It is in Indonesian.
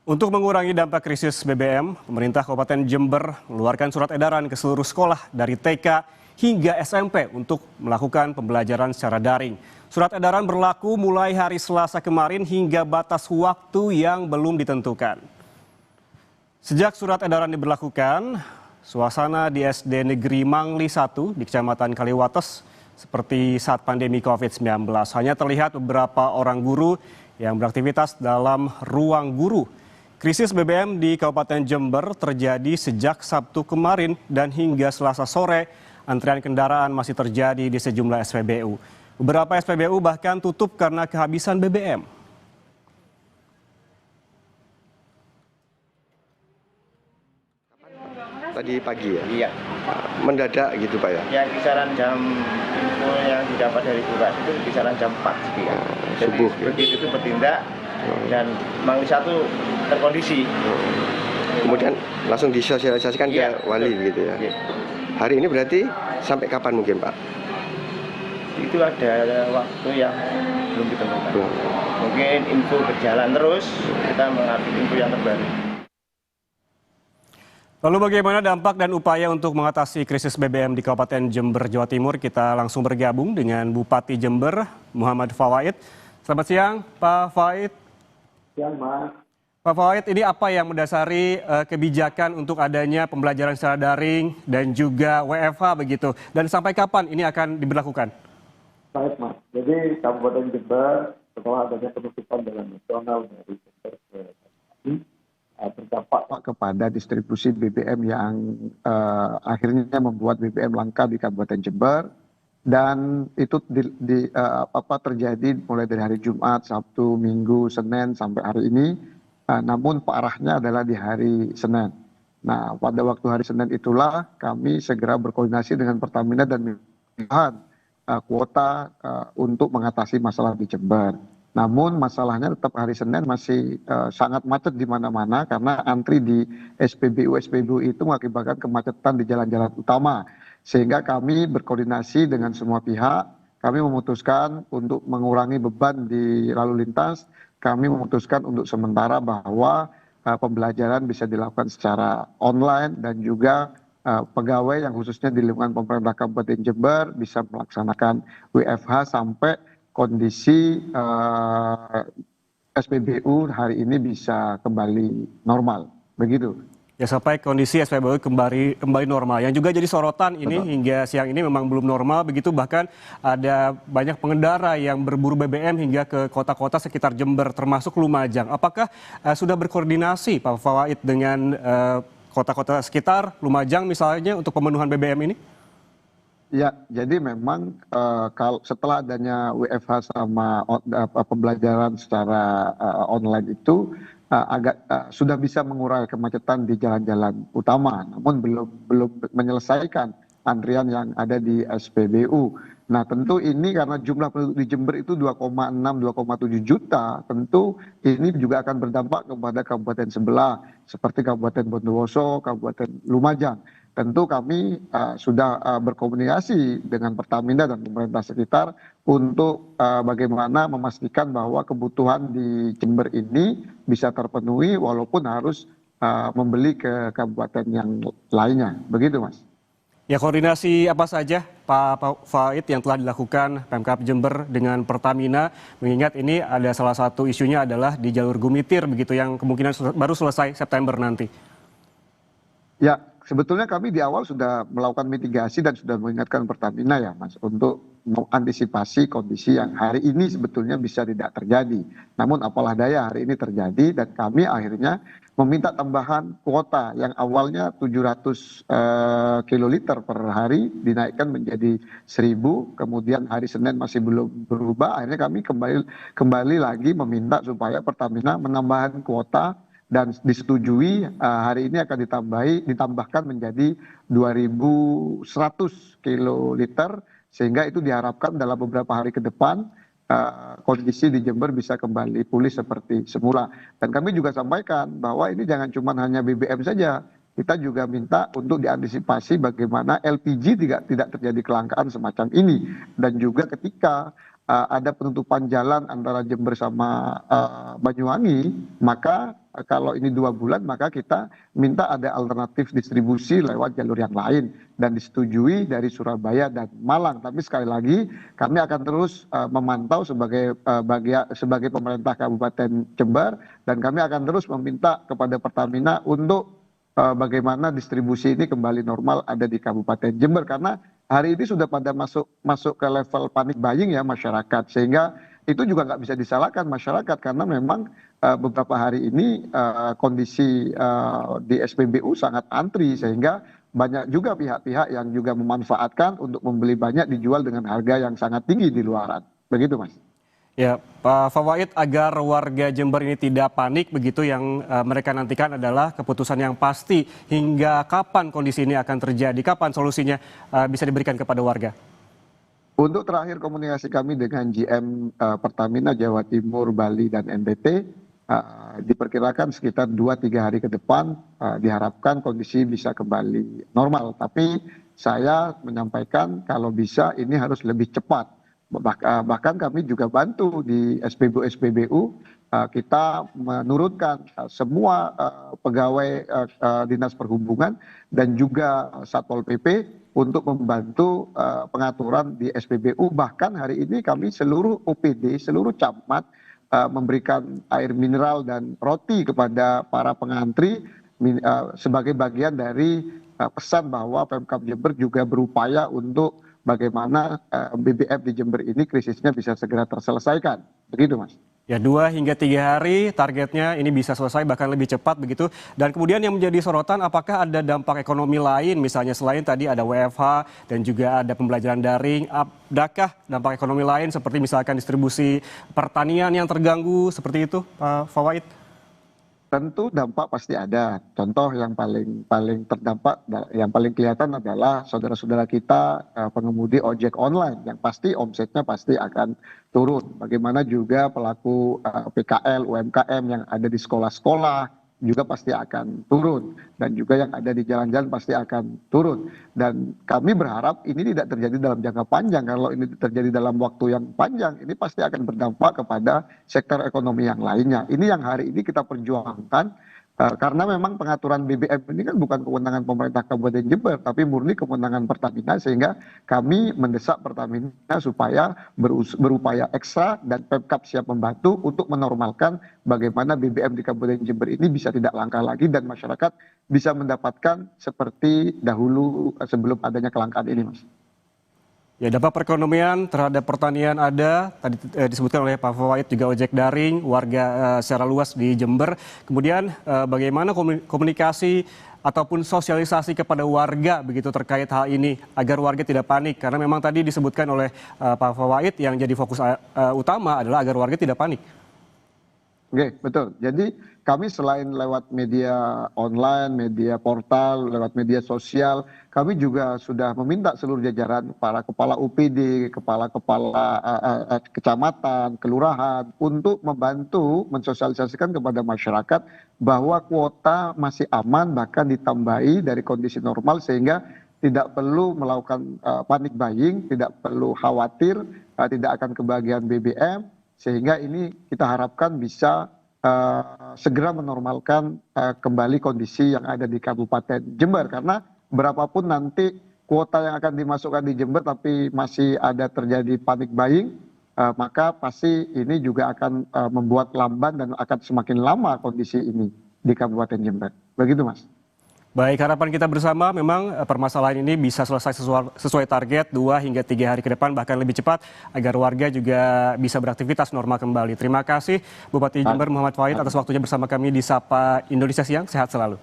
Untuk mengurangi dampak krisis BBM, pemerintah Kabupaten Jember mengeluarkan surat edaran ke seluruh sekolah dari TK hingga SMP untuk melakukan pembelajaran secara daring. Surat edaran berlaku mulai hari Selasa kemarin hingga batas waktu yang belum ditentukan. Sejak surat edaran diberlakukan, suasana di SD Negeri Mangli 1 di Kecamatan Kaliwates seperti saat pandemi COVID-19. Hanya terlihat beberapa orang guru yang beraktivitas dalam ruang guru. Krisis BBM di Kabupaten Jember terjadi sejak Sabtu kemarin dan hingga Selasa sore antrian kendaraan masih terjadi di sejumlah SPBU. Beberapa SPBU bahkan tutup karena kehabisan BBM. Tadi pagi ya? Iya. Mendadak gitu Pak ya? Ya kisaran jam info yang didapat dari Bukas itu kisaran jam 4 sekian. Jadi subuh, ya? begitu itu bertindak dan Mangli 1 terkondisi. Kemudian langsung disosialisasikan ke wali gitu ya? Iya. Hari ini berarti sampai kapan mungkin Pak? Itu ada waktu yang belum ditentukan. Mungkin info berjalan terus, kita mengupdate info yang terbaru. Lalu bagaimana dampak dan upaya untuk mengatasi krisis BBM di Kabupaten Jember, Jawa Timur? Kita langsung bergabung dengan Bupati Jember, Muhammad Fawaid. Selamat siang, Pak Fawaid. Siang, Mas. Pak Fawaid, ini apa yang mendasari kebijakan untuk adanya pembelajaran secara daring dan juga WFH begitu? Dan sampai kapan ini akan diberlakukan? Baik, Mas. Jadi Kabupaten Jember setelah adanya penutupan jalan nasional dari Jember ke Bali, berdampak kepada distribusi BBM yang akhirnya membuat BBM langka di Kabupaten Jember, dan itu terjadi mulai dari hari Jumat, Sabtu, Minggu, Senin sampai hari ini. Namun parahnya adalah di hari Senin. Nah, pada waktu hari Senin itulah kami segera berkoordinasi dengan Pertamina dan menahan kuota untuk mengatasi masalah di Jember. Namun masalahnya tetap hari Senin masih sangat macet di mana-mana karena antri di SPBU itu mengakibatkan kemacetan di jalan-jalan utama. Sehingga kami berkoordinasi dengan semua pihak, kami memutuskan untuk mengurangi beban di lalu lintas. Kami memutuskan untuk sementara bahwa pembelajaran bisa dilakukan secara online dan juga pegawai yang khususnya di lingkungan pemerintah Kabupaten Jember bisa melaksanakan WFH sampai kondisi SPBU hari ini bisa kembali normal, begitu. Ya, sampai kondisi SPBU kembali normal. Yang juga jadi sorotan ini hingga siang ini memang belum normal begitu, bahkan ada banyak pengendara yang berburu BBM hingga ke kota-kota sekitar Jember termasuk Lumajang. Apakah sudah berkoordinasi Pak Fawaid dengan kota-kota sekitar Lumajang misalnya untuk pemenuhan BBM ini? Ya, jadi memang kalau setelah adanya WFH sama pembelajaran secara online itu sudah bisa mengurai kemacetan di jalan-jalan utama, namun belum menyelesaikan antrian yang ada di SPBU. Nah, tentu ini karena jumlah penduduk di Jember itu 2,6-2,7 juta, tentu ini juga akan berdampak kepada kabupaten sebelah seperti Kabupaten Bondowoso, Kabupaten Lumajang. Tentu kami sudah berkomunikasi dengan Pertamina dan pemerintah sekitar untuk bagaimana memastikan bahwa kebutuhan di Jember ini bisa terpenuhi walaupun harus membeli ke kabupaten yang lainnya. Begitu, Mas. Ya, koordinasi apa saja Pak Fawaid yang telah dilakukan Pemkab Jember dengan Pertamina, mengingat ini ada salah satu isunya adalah di jalur Gumitir begitu yang kemungkinan baru selesai September nanti. Ya, sebetulnya kami di awal sudah melakukan mitigasi dan sudah mengingatkan Pertamina ya Mas untuk mengantisipasi kondisi yang hari ini sebetulnya bisa tidak terjadi. Namun apalah daya hari ini terjadi dan kami akhirnya meminta tambahan kuota yang awalnya 700 kiloliter per hari dinaikkan menjadi 1.000, kemudian hari Senin masih belum berubah, akhirnya kami kembali lagi meminta supaya Pertamina menambahkan kuota dan disetujui hari ini akan ditambahkan menjadi 2.100 kiloliter sehingga itu diharapkan dalam beberapa hari ke depan kondisi di Jember bisa kembali pulih seperti semula. Dan kami juga sampaikan bahwa ini jangan cuma hanya BBM saja, kita juga minta untuk diantisipasi bagaimana LPG tidak terjadi kelangkaan semacam ini, dan juga ketika ada penutupan jalan antara Jember sama Banyuwangi, maka kalau ini 2 bulan maka kita minta ada alternatif distribusi lewat jalur yang lain dan disetujui dari Surabaya dan Malang. Tapi sekali lagi kami akan terus memantau sebagai pemerintah Kabupaten Jember, dan kami akan terus meminta kepada Pertamina untuk bagaimana distribusi ini kembali normal ada di Kabupaten Jember, karena hari ini sudah pada masuk ke level panik buying ya masyarakat, sehingga itu juga nggak bisa disalahkan masyarakat karena memang beberapa hari ini kondisi di SPBU sangat antri, sehingga banyak juga pihak-pihak yang juga memanfaatkan untuk membeli banyak dijual dengan harga yang sangat tinggi di luaran. Begitu Mas. Ya, Pak Fawaid, agar warga Jember ini tidak panik begitu, yang mereka nantikan adalah keputusan yang pasti hingga kapan kondisi ini akan terjadi, kapan solusinya bisa diberikan kepada warga. Untuk terakhir komunikasi kami dengan GM Pertamina Jawa Timur, Bali, dan NTT, diperkirakan sekitar 2-3 hari ke depan diharapkan kondisi bisa kembali normal. Tapi saya menyampaikan kalau bisa ini harus lebih cepat. Bahkan kami juga bantu di SPBU kita menurunkan semua pegawai Dinas Perhubungan dan juga Satpol PP untuk membantu pengaturan di SPBU. Bahkan hari ini kami seluruh OPD, seluruh camat memberikan air mineral dan roti kepada para pengantri sebagai bagian dari pesan bahwa Pemkab Jember juga berupaya untuk bagaimana BBM di Jember ini krisisnya bisa segera terselesaikan. Begitu Mas. Ya, 2 hingga 3 hari targetnya ini bisa selesai, bahkan lebih cepat begitu. Dan kemudian yang menjadi sorotan, apakah ada dampak ekonomi lain, misalnya selain tadi ada WFH dan juga ada pembelajaran daring, adakah dampak ekonomi lain seperti misalkan distribusi pertanian yang terganggu seperti itu, Pak Fawaid? Tentu dampak pasti ada. Contoh yang paling terdampak, yang paling kelihatan adalah saudara-saudara kita pengemudi ojek online yang pasti omsetnya pasti akan turun. Bagaimana juga pelaku PKL, UMKM yang ada di sekolah-sekolah juga pasti akan turun, dan juga yang ada di jalan-jalan pasti akan turun. Dan kami berharap ini tidak terjadi dalam jangka panjang. Kalau ini terjadi dalam waktu yang panjang, ini pasti akan berdampak kepada sektor ekonomi yang lainnya. Ini yang hari ini kita perjuangkan, karena memang pengaturan BBM ini kan bukan kewenangan pemerintah Kabupaten Jember, tapi murni kewenangan Pertamina, sehingga kami mendesak Pertamina supaya berupaya ekstra dan Pemkab siap membantu untuk menormalkan bagaimana BBM di Kabupaten Jember ini bisa tidak langka lagi dan masyarakat bisa mendapatkan seperti dahulu sebelum adanya kelangkaan ini, Mas. Ya, dampak perekonomian terhadap pertanian ada, tadi disebutkan oleh Pak Fawaid, juga ojek daring, warga secara luas di Jember. Kemudian bagaimana komunikasi ataupun sosialisasi kepada warga begitu terkait hal ini, agar warga tidak panik. Karena memang tadi disebutkan oleh Pak Fawaid yang jadi fokus utama adalah agar warga tidak panik. Oke, betul. Jadi kami selain lewat media online, media portal, lewat media sosial, kami juga sudah meminta seluruh jajaran para kepala UPD, kepala-kepala kecamatan, kelurahan untuk membantu mensosialisasikan kepada masyarakat bahwa kuota masih aman, bahkan ditambahi dari kondisi normal, sehingga tidak perlu melakukan panik buying, tidak perlu khawatir tidak akan kebagian BBM, sehingga ini kita harapkan bisa segera menormalkan kembali kondisi yang ada di Kabupaten Jember. Karena berapapun nanti kuota yang akan dimasukkan di Jember tapi masih ada terjadi panik buying, maka pasti ini juga akan membuat lamban dan akan semakin lama kondisi ini di Kabupaten Jember. Begitu Mas. Baik, harapan kita bersama memang permasalahan ini bisa selesai sesuai target 2 hingga 3 hari ke depan, bahkan lebih cepat, agar warga juga bisa beraktivitas normal kembali. Terima kasih Bupati Jember Muhammad Fawaid atas waktunya bersama kami di Sapa Indonesia Siang. Sehat selalu.